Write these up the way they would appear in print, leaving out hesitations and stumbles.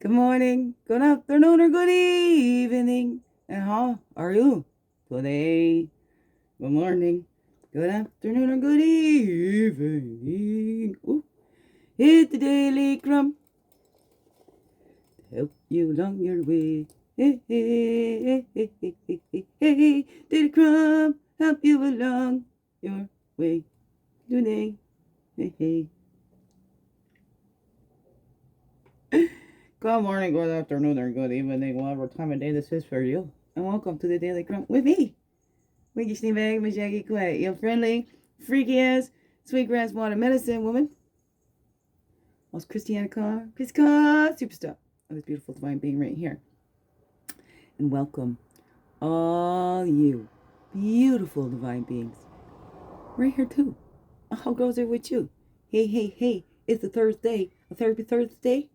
Good morning, good afternoon, or good evening. And how are you today? Good morning, good afternoon, or good evening. Ooh. Hit the daily crumb to help you along your way. Hey, hey, hey, hey, hey, hey, hey. Daily crumb help you along your way today. Hey, hey. Good morning, good afternoon, or good evening, whatever time of day this is for you. And welcome to the Daily Crumb with me, Winky Sneebag, Miss Jackie Quay, your friendly, freaky ass, sweetgrass water medicine woman. Most Christianna car, superstar of this beautiful divine being right here. And welcome all you beautiful divine beings right here too. How goes it with you? Hey, hey, hey, it's a Thursday, a therapy Thursday.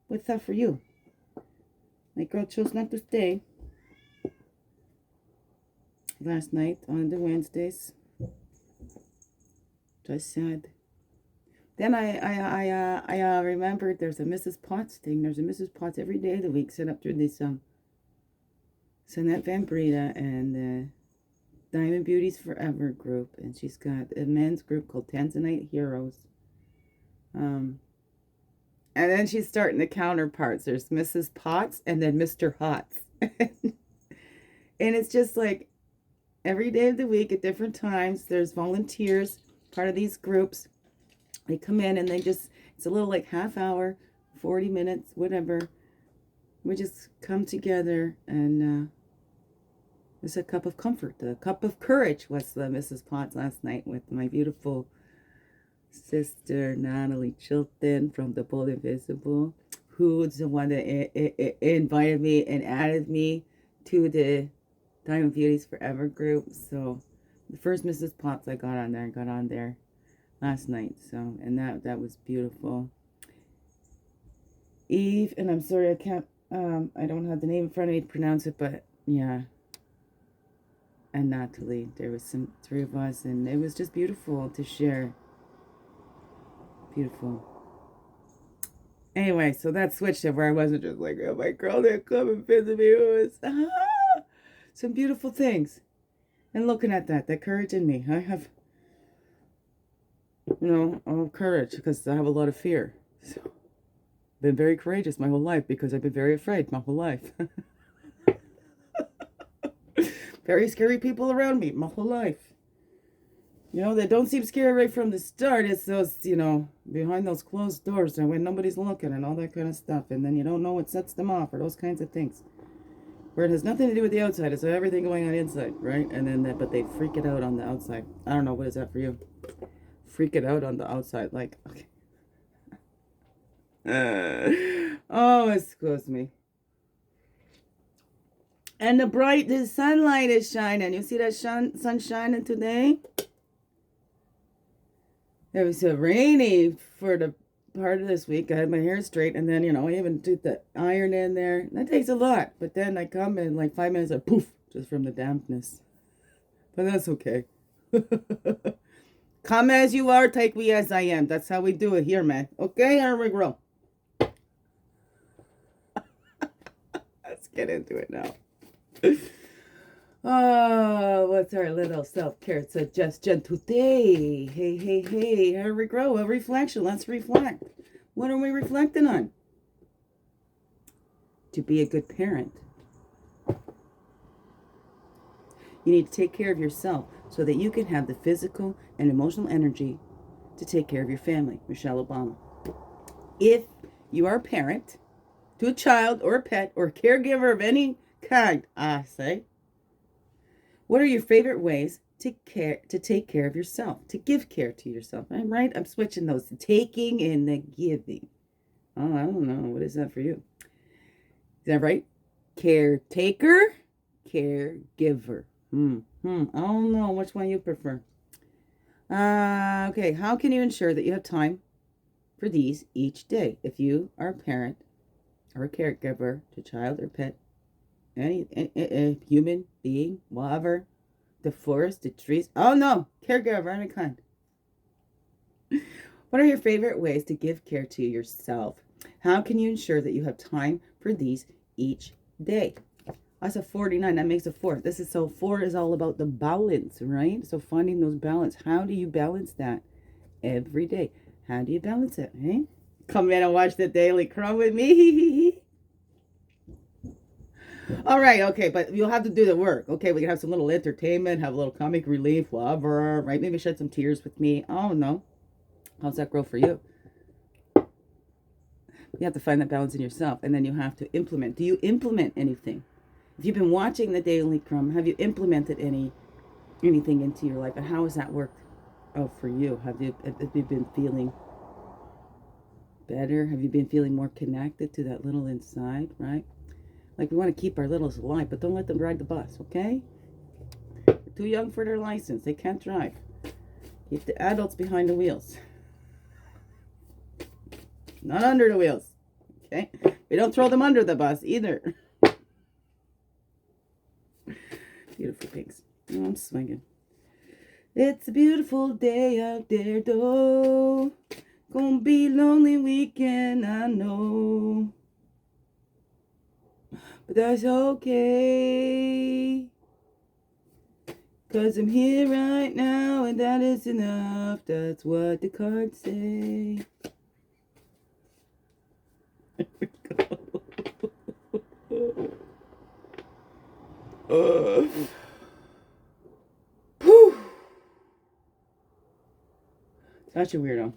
What's up for you? My girl chose not to stay last night on the Wednesdays. Just sad. Then I remembered there's a Mrs. Potts thing. There's a Mrs. Potts every day of the week set up through this Sonette Van Breda and Diamond Beauties Forever group, and she's got a men's group called Tanzanite Heroes. And then she's starting the counterparts. There's Mrs. Potts and then Mr. Hots. And it's just like every day of the week at different times, there's volunteers, part of these groups. They come in and it's a little like half hour, 40 minutes, whatever. We just come together and it's a cup of comfort. A cup of courage was the Mrs. Potts last night with my beautiful sister Natalie Chilton from the Bold Invisible, who's the one that invited me and added me to the Diamond Beauties Forever group. So the first Mrs. Potts I got on there last night. So, and that was beautiful. Eve, and I'm sorry I can't I don't have the name in front of me to pronounce it, but yeah. And Natalie, there was three of us, and it was just beautiful to share. Beautiful. Anyway, so that switched it where I wasn't just like, oh, my girl didn't come and visit me. It was some beautiful things. And looking at that courage in me. I have, courage because I have a lot of fear. So, I've been very courageous my whole life because I've been very afraid my whole life. Very scary people around me my whole life. They don't seem scary right from the start. It's those, behind those closed doors and when nobody's looking and all that kind of stuff. And then you don't know what sets them off or those kinds of things. Where it has nothing to do with the outside. It's everything going on inside, right? And then but they freak it out on the outside. I don't know. What is that for you? Freak it out on the outside. Like, okay. Oh, excuse me. And the sunlight is shining. You see that sun shining today? It was rainy for the part of this week. I had my hair straight, and then, I even did the iron in there. That takes a lot. But then I come in like 5 minutes, like poof, just from the dampness. But that's okay. Come as you are, take me as I am. That's how we do it here, man. Okay, here we go. Let's get into it now. Oh, what's our little self-care suggestion today? Hey, hey, hey, here we go. A reflection. Let's reflect. What are we reflecting on? To be a good parent, you need to take care of yourself so that you can have the physical and emotional energy to take care of your family. Michelle Obama. If you are a parent to a child or a pet or a caregiver of any kind, I say, what are your favorite ways to take care of yourself, to give care to yourself? I'm right. I'm switching those, the taking and the giving. Oh, I don't know. What is that for you? Is that right? Caretaker, caregiver. I don't know which one you prefer. Okay. How can you ensure that you have time for these each day? If you are a parent or a caregiver to a child or pet, any human being, whatever, the forest, the trees. Oh no, caregiver, any kind. What are your favorite ways to give care to yourself? How can you ensure that you have time for these each day? That's a 49. That makes a 4. This is so 4 is all about the balance, right? So finding those balance. How do you balance that every day? How do you balance it? Hey, come in and watch the Daily CRUMB with me. All right, okay, but you'll have to do the work. Okay, we can have some little entertainment, have a little comic relief, whatever, right? Maybe shed some tears with me. Oh no, how's that grow for you? You have to find that balance in yourself, and then you have to implement. Do you implement anything? If you've been watching the Daily CRUMB, have you implemented anything into your life, and how has that worked out for you? Have you been feeling better? Have you been feeling more connected to that little inside, right? Like, we want to keep our littles alive, but don't let them ride the bus, okay? They're too young for their license. They can't drive. Keep the adults behind the wheels. Not under the wheels, okay? We don't throw them under the bus either. Beautiful pigs. Oh, I'm swinging. It's a beautiful day out there, though. Gonna be lonely weekend, I know. But that's okay. 'Cause I'm here right now, and that is enough. That's what the cards say. There we go. Such a weirdo.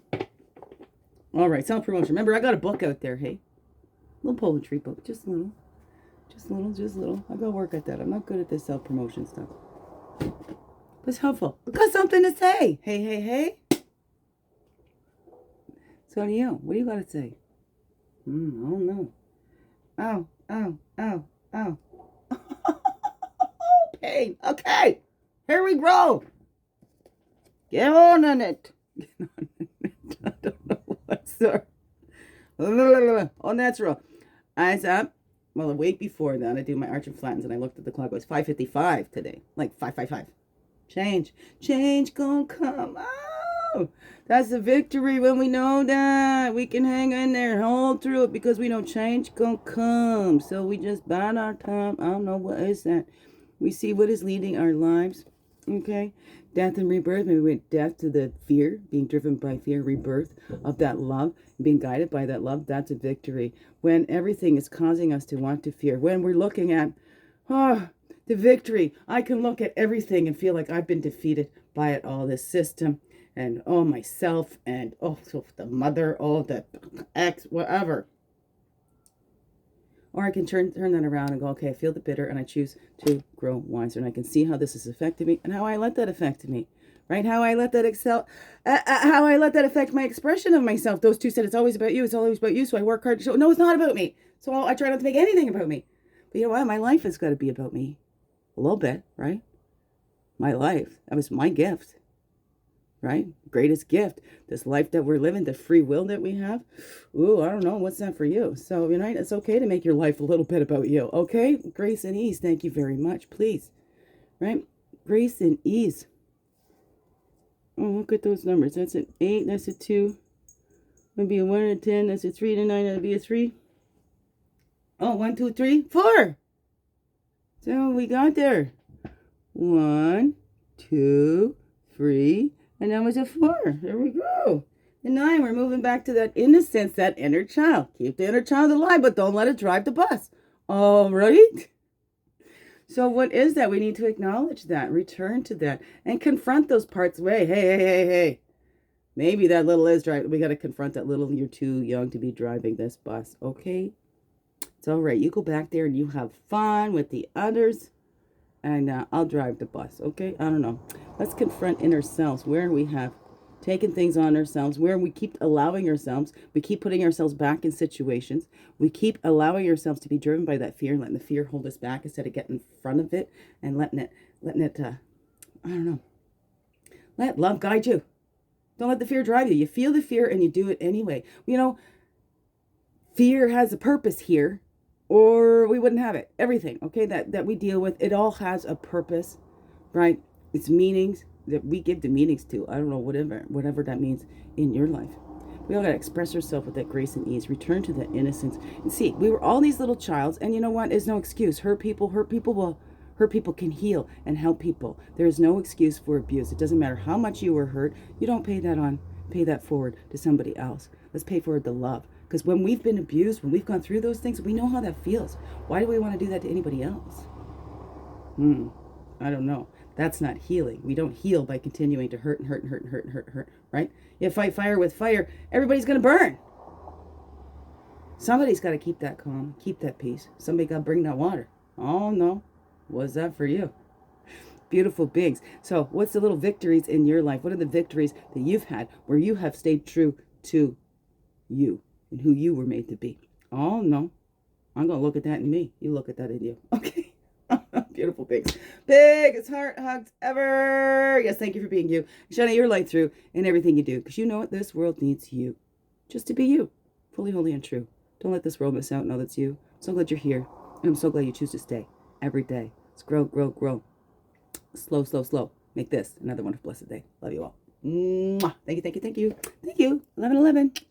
All right, self-promotion. Remember, I got a book out there, hey? Little poetry book, just little. Just little. I gotta work at that. I'm not good at this self-promotion stuff. But it's helpful. I've got something to say. Hey. So do you. What do you got to say? I don't know. Ow. Pain. Okay. Here we go. Get on it. I don't know what's there. All natural. Eyes up. Well, a week before that, I do my arch and flattens, and I looked at the clock. It was 5:55 today. Like 5:55. Change gonna come. Oh, that's a victory when we know that. We can hang in there and hold through it because we know change gonna come. So we just bide our time. I don't know what is that. We see what is leading our lives. Okay. Death and rebirth. Maybe we went death to the fear, being driven by fear, rebirth of that love, being guided by that love. That's a victory. When everything is causing us to want to fear. When we're looking at, the victory. I can look at everything and feel like I've been defeated by it all. This system and myself and so the mother, the ex, whatever. Or I can turn that around and go, okay, I feel the bitter and I choose to grow wiser. And I can see how this has affected me and how I let that affect me, right? How I let that how I let that affect my expression of myself. Those two said, it's always about you. It's always about you. So I work hard to show, no, it's not about me. So I try not to make anything about me. But you know what? My life has got to be about me. A little bit, right? My life. That was my gift. Right? Greatest gift. This life that we're living, the free will that we have. Ooh, I don't know. What's that for you? So, right? It's okay to make your life a little bit about you. Okay? Grace and ease. Thank you very much. Please. Right? Grace and ease. Oh, look at those numbers. That's an 8. That's a 2. That'd be a 1 and a 10. That's a 3 and a 9. That'd be a 3. Oh, 1, 2, 3, 4. So we got there. 1, 2, 3. And that was a 4. There we go. And 9, we're moving back to that innocence, that inner child. Keep the inner child alive, but don't let it drive the bus. All right? So what is that? We need to acknowledge that, return to that, and confront those parts. Hey. Maybe that little is driving. We got to confront that little. You're too young to be driving this bus, okay? It's all right. You go back there and you have fun with the others. And I'll drive the bus, okay? I don't know. Let's confront inner selves where we have taken things on ourselves, where we keep allowing ourselves, we keep putting ourselves back in situations. We keep allowing ourselves to be driven by that fear, letting the fear hold us back instead of getting in front of it and letting it, I don't know. Let love guide you. Don't let the fear drive you. You feel the fear and you do it anyway. You know, fear has a purpose here. Or we wouldn't have it. Everything, okay, that we deal with, it all has a purpose, right? It's meanings that we give the meanings to. I don't know, whatever that means in your life. We all got to express ourselves with that grace and ease. Return to that innocence. And see, we were all these little childs, and you know what? There's no excuse. Hurt people will. Hurt people can heal and help people. There is no excuse for abuse. It doesn't matter how much you were hurt. You don't pay that forward to somebody else. Let's pay forward the love. Because when we've been abused, when we've gone through those things, we know how that feels. Why do we want to do that to anybody else? I don't know. That's not healing. We don't heal by continuing to hurt and hurt and hurt and hurt and hurt and hurt, right? You fight fire with fire, everybody's going to burn. Somebody's got to keep that calm, keep that peace. Somebody got to bring that water. Oh, no. Was that for you? Beautiful beings. So what's the little victories in your life? What are the victories that you've had where you have stayed true to you and who you were made to be? Oh, no. I'm going to look at that in me. You look at that in you. Okay. Beautiful beings. Biggest heart hugs ever. Yes, thank you for being you. Shining your light through in everything you do. Because you know what? This world needs you. Just to be you. Fully, holy, and true. Don't let this world miss out. Know that's you. I'm so glad you're here. And I'm so glad you choose to stay every day. Let's grow, grow, grow. Slow, slow, slow. Make this another wonderful, blessed day. Love you all. Mwah. Thank you, thank you, thank you. Thank you. 11-11.